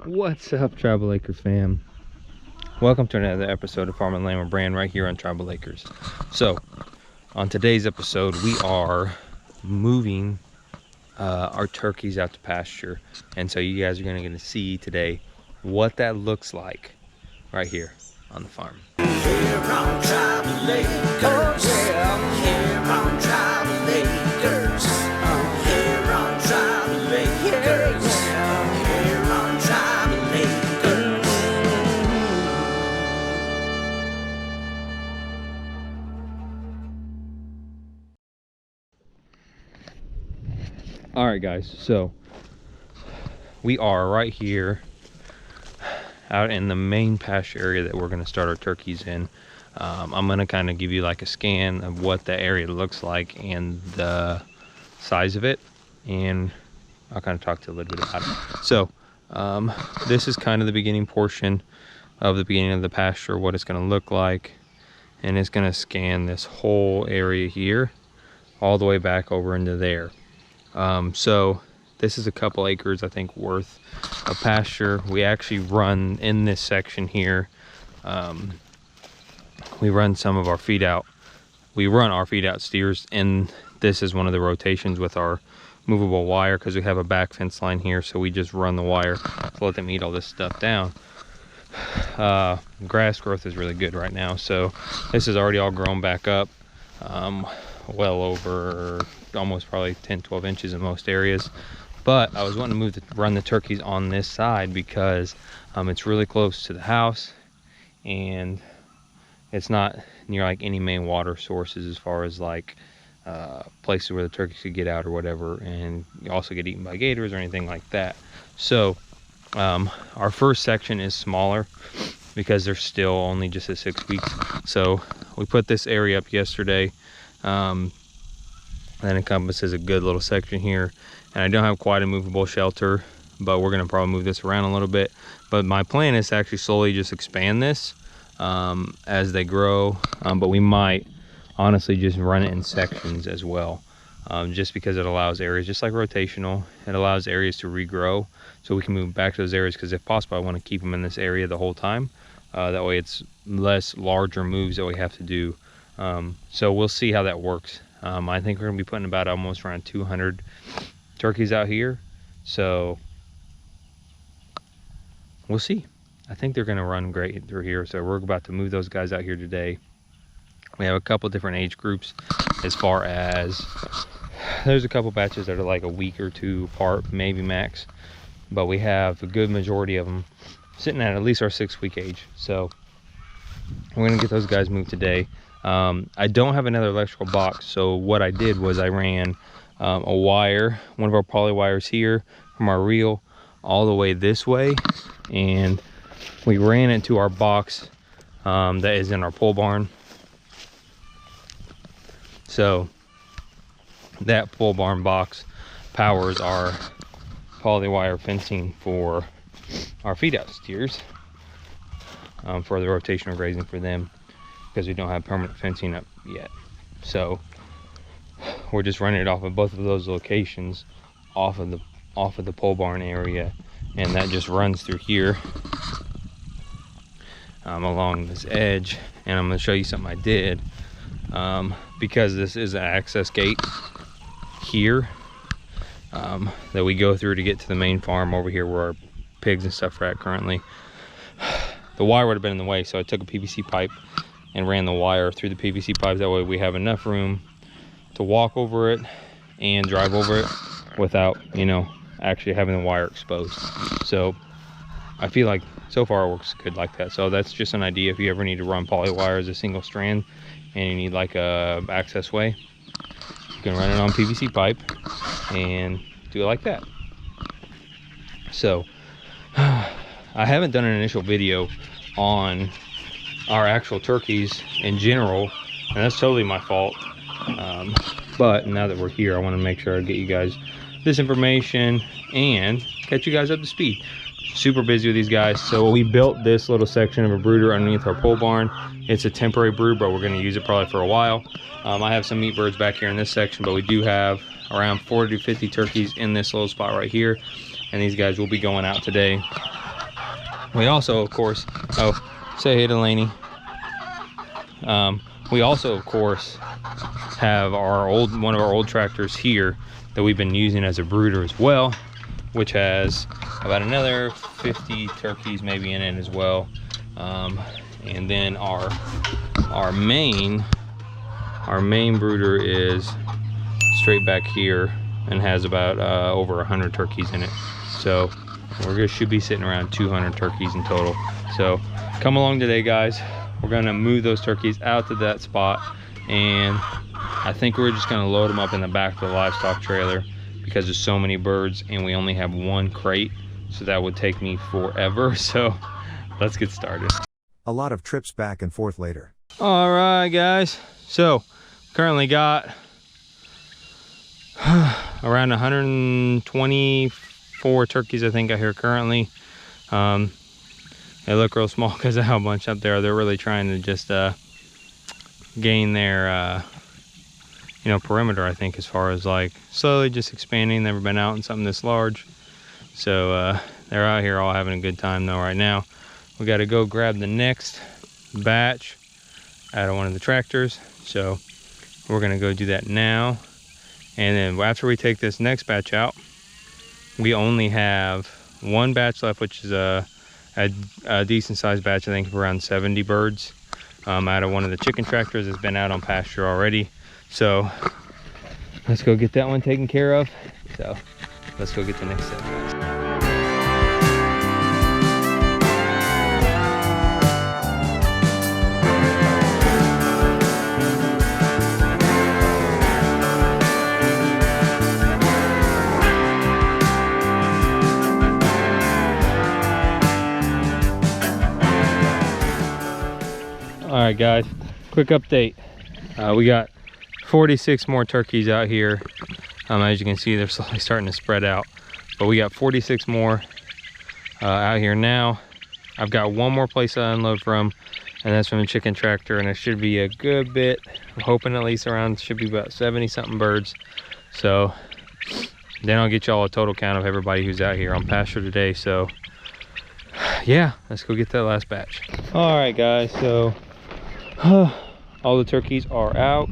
What's up, Tribal Acres fam? Welcome to another episode of Farm and Land with Brand right here on Tribal Acres. So, on today's episode, we are moving our turkeys out to pasture. And so you guys are going to see today what that looks like right here on the farm. Here on Tribal Acres, here on Tribal Acres, here on Tribal Acres, here on Tribal Acres. All right, guys, so we are right here out in the main pasture area that we're going to start our turkeys in. I'm going to kind of give you like a scan of what the area looks like and the size of it, and I'll kind of talk to you a little bit about it. So this is kind of the beginning portion of the beginning of the pasture, what it's going to look like, and it's going to scan this whole area here all the way back over into there. So this is a couple acres, I think, worth of pasture. We actually run in this section here. We run some of our feed out. We run our feed out steers, and this is one of the rotations with our movable wire because we have a back fence line here. So we just run the wire to let them eat all this stuff down. Grass growth is really good right now. So this is already all grown back up. Well over almost probably 10-12 inches in most areas. But I was wanting to run the turkeys on this side because it's really close to the house, and it's not near like any main water sources as far as like places where the turkeys could get out or whatever, and you also get eaten by gators or anything like that. So our first section is smaller because they're still only just at 6 weeks. So we put this area up yesterday. That encompasses a good little section here, and I don't have quite a movable shelter, but we're going to probably move this around a little bit. But my plan is to actually slowly just expand this as they grow, but we might honestly just run it in sections as well, just because it allows areas, just like rotational, it allows areas to regrow, so we can move back to those areas, because if possible I want to keep them in this area the whole time. That way it's less larger moves that we have to do. So we'll see how that works. I think we're going to be putting about almost around 200 turkeys out here. So we'll see. I think they're going to run great through here. So we're about to move those guys out here today. We have a couple different age groups, as far as there's a couple batches that are like a week or two apart, maybe max. But we have a good majority of them sitting at least our 6 week age. So we're going to get those guys moved today. I don't have another electrical box, so what I did was I ran a wire, one of our poly wires here from our reel all the way this way, and we ran it to our box that is in our pole barn. So that pole barn box powers our poly wire fencing for our feed out steers, for the rotational grazing for them, because we don't have permanent fencing up yet. So we're just running it off of both of those locations, off of the pole barn area, and that just runs through here along this edge. And I'm going to show you something I did, because this is an access gate here that we go through to get to the main farm over here where our pigs and stuff are at currently. The wire would have been in the way, so I took a PVC pipe and ran the wire through the PVC pipes. That way we have enough room to walk over it and drive over it without, you know, actually having the wire exposed. So I feel like so far it works good like that. So that's just an idea. If you ever need to run poly wire as a single strand and you need like a access way, you can run it on PVC pipe and do it like that. So I haven't done an initial video on our actual turkeys in general, and that's totally my fault. But now that we're here, I want to make sure I get you guys this information and catch you guys up to speed. Super busy with these guys. So we built this little section of a brooder underneath our pole barn. It's a temporary brood, but we're going to use it probably for a while. I have some meat birds back here in this section, but we do have around 40 to 50 turkeys in this little spot right here, and these guys will be going out today. We also, of course, oh, say hey to Lainey. We also, of course, have one of our old tractors here that we've been using as a brooder as well, which has about another 50 turkeys maybe in it as well. And then our main brooder is straight back here and has about over 100 turkeys in it. So should be sitting around 200 turkeys in total. So come along today, guys. We're gonna move those turkeys out to that spot, and I think we're just gonna load them up in the back of the livestock trailer because there's so many birds and we only have one crate, so that would take me forever. So let's get started. A lot of trips back and forth later. All right, guys. So currently got around 124 turkeys, I think, out here currently. They look real small because of how much up there. They're really trying to just gain their perimeter, I think, as far as like slowly just expanding. Never been out in something this large. So they're out here all having a good time though right now. We got to go grab the next batch out of one of the tractors. So we're gonna go do that now. And then after we take this next batch out, we only have one batch left, which is a decent sized batch, I think, of around 70 birds out of one of the chicken tractors that's been out on pasture already. So let's go get that one taken care of. So let's go get the next set, guys. All right, guys, quick update. We got 46 more turkeys out here. As you can see, they're slowly starting to spread out, but we got 46 more out here now. I've got one more place to unload from, and that's from the chicken tractor, and it should be a good bit. I'm hoping at least around, should be about 70 something birds. So then I'll get y'all a total count of everybody who's out here on pasture today. So yeah, let's go get that last batch. All right, guys, so all the turkeys are out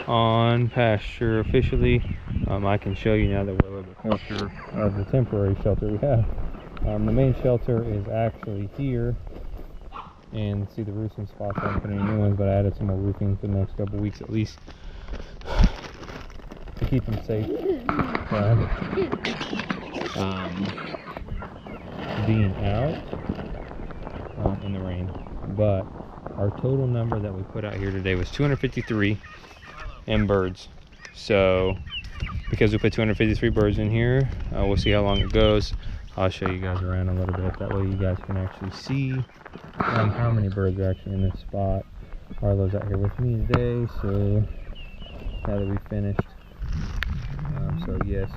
on pasture officially. I can show you now that we're a little bit closer of the temporary shelter we have. The main shelter is actually here, and see the roofing spots. I'm putting new ones, but I added some more roofing for the next couple weeks at least to keep them safe being out in the rain. But our total number that we put out here today was 253 in birds. So because we put 253 birds in here, we'll see how long it goes. I'll show you guys around a little bit, that way you guys can actually see how many birds are actually in this spot. Arlo's out here with me today, so now that we finished, so yes,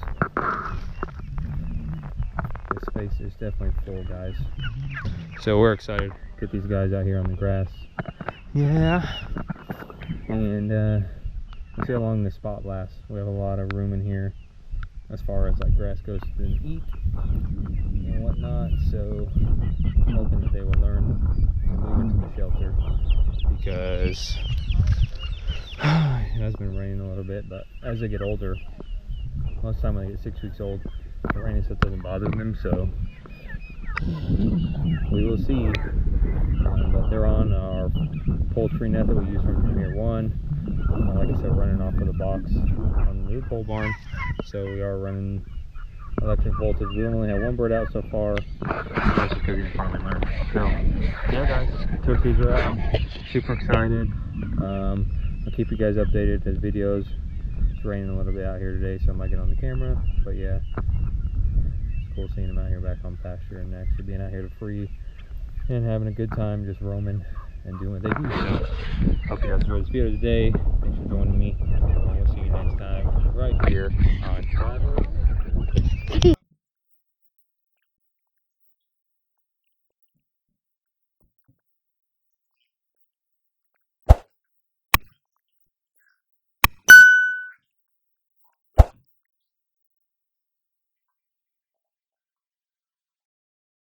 this space is definitely full, guys. So we're excited to get these guys out here on the grass. Yeah, and let's see how long this spot lasts. We have a lot of room in here as far as like grass goes to eat and whatnot. So I'm hoping that they will learn to move into the shelter, because it has been raining a little bit, but as they get older, most of the time when they get 6 weeks old, the rain stuff doesn't bother them. So we will see. But they're on our poultry net that we use from Premier One. Like I said, running off of the box on the new pole barn. So we are running electric voltage. We only have one bird out so far. So yeah, guys, turkeys are out. Super excited. I'll keep you guys updated as videos. It's raining a little bit out here today, so I might get on the camera. But yeah, it's cool seeing them out here back on pasture and actually being out here to free and having a good time just roaming and doing what they do. So hope you guys enjoyed this video today. Thanks for joining me. We'll see you next time right here on Travel.